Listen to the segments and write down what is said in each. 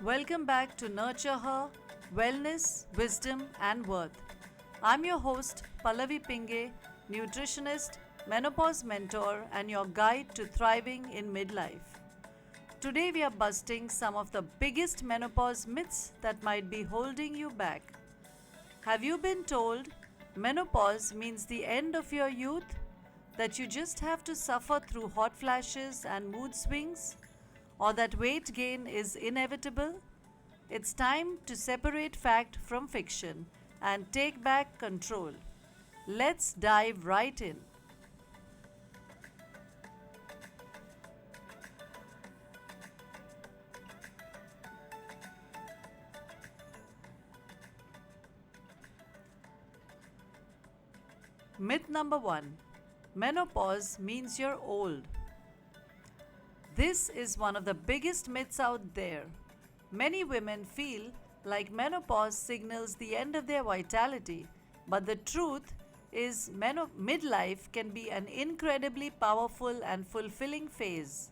Welcome back to Nurture Her Wellness, Wisdom, and Worth. I'm your host, Pallavi Pinge, nutritionist, menopause mentor, and your guide to thriving in midlife. Today, we are busting some of the biggest menopause myths that might be holding you back. Have you been told menopause means the end of your youth? That you just have to suffer through hot flashes and mood swings? Or that weight gain is inevitable? It's time to separate fact from fiction and take back control. Let's dive right in. Myth number 1: menopause means you're old. This is one of the biggest myths out there. Many women feel like menopause signals the end of their vitality, but the truth is, midlife can be an incredibly powerful and fulfilling phase.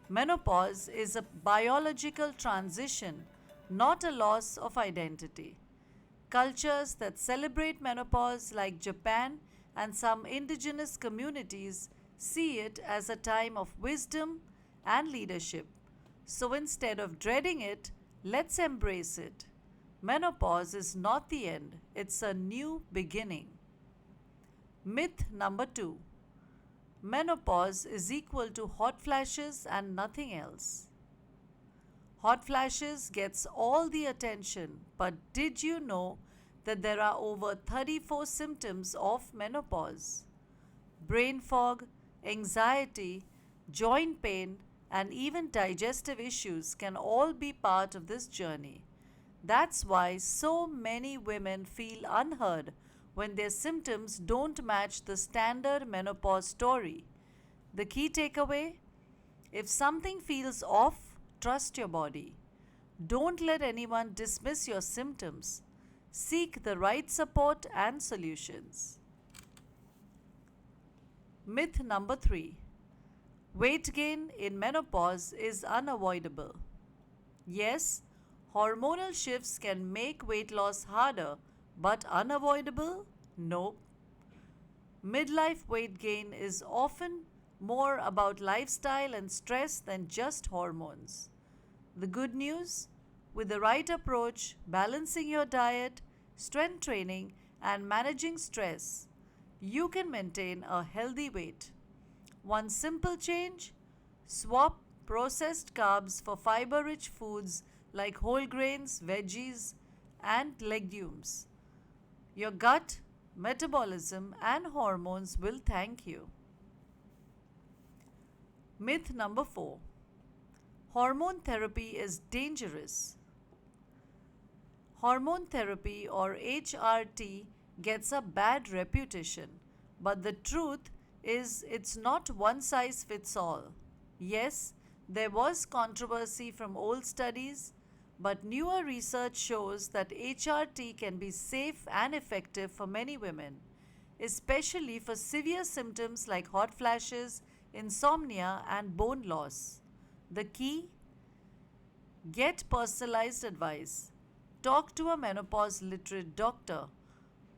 Menopause is a biological transition, not a loss of identity. Cultures that celebrate menopause, like Japan and some indigenous communities, see it as a time of wisdom and leadership. So instead of dreading it, let's embrace it. Menopause is not the end, it's a new beginning. Myth number 2: menopause is equal to hot flashes and nothing else. Hot flashes gets all the attention, but did you know that there are over 34 symptoms of menopause? Brain fog, anxiety, joint pain, and even digestive issues can all be part of this journey. That's why so many women feel unheard when their symptoms don't match the standard menopause story. The key takeaway: if something feels off, trust your body. Don't let anyone dismiss your symptoms. Seek the right support and solutions. Myth number 3: weight gain in menopause is unavoidable. Yes, hormonal shifts can make weight loss harder, but unavoidable? Nope. Midlife weight gain is often more about lifestyle and stress than just hormones. The good news: with the right approach, balancing your diet, strength training, and managing stress, you can maintain a healthy weight. One simple change: swap processed carbs for fiber rich foods like whole grains, veggies, and legumes. Your gut, metabolism, and hormones will thank you. Myth number 4: hormone therapy is dangerous. Hormone therapy, or HRT, gets a bad reputation, but the truth is it's not one size fits all. Yes, there was controversy from old studies, but newer research shows that HRT can be safe and effective for many women, especially for severe symptoms like hot flashes, insomnia, and bone loss. The key: get personalized advice. Talk to a menopause literate doctor.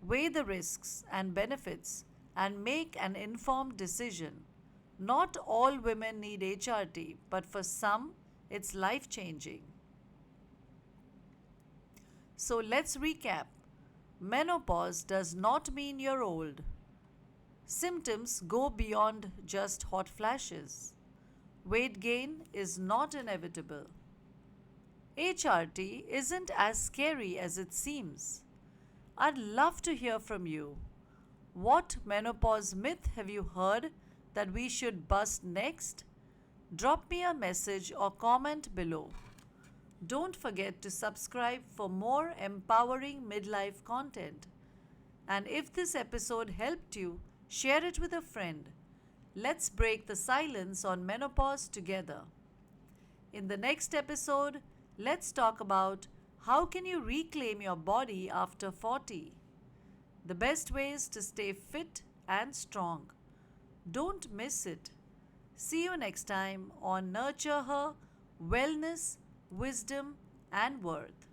Weigh the risks and benefits and make an informed decision. Not all women need HRT, but for some, it's life changing. So let's recap. Menopause does not mean you're old. Symptoms go beyond just hot flashes. Weight gain is not inevitable. HRT isn't as scary as it seems. I'd love to hear from you. What menopause myth have you heard that we should bust next? Drop me a message or comment below. Don't forget to subscribe for more empowering midlife content. And if this episode helped you, share it with a friend. Let's break the silence on menopause together. In the next episode, let's talk about how can you reclaim your body after 40? The best ways to stay fit and strong. Don't miss it. See you next time on Nurture Her Wellness, Wisdom, and worth.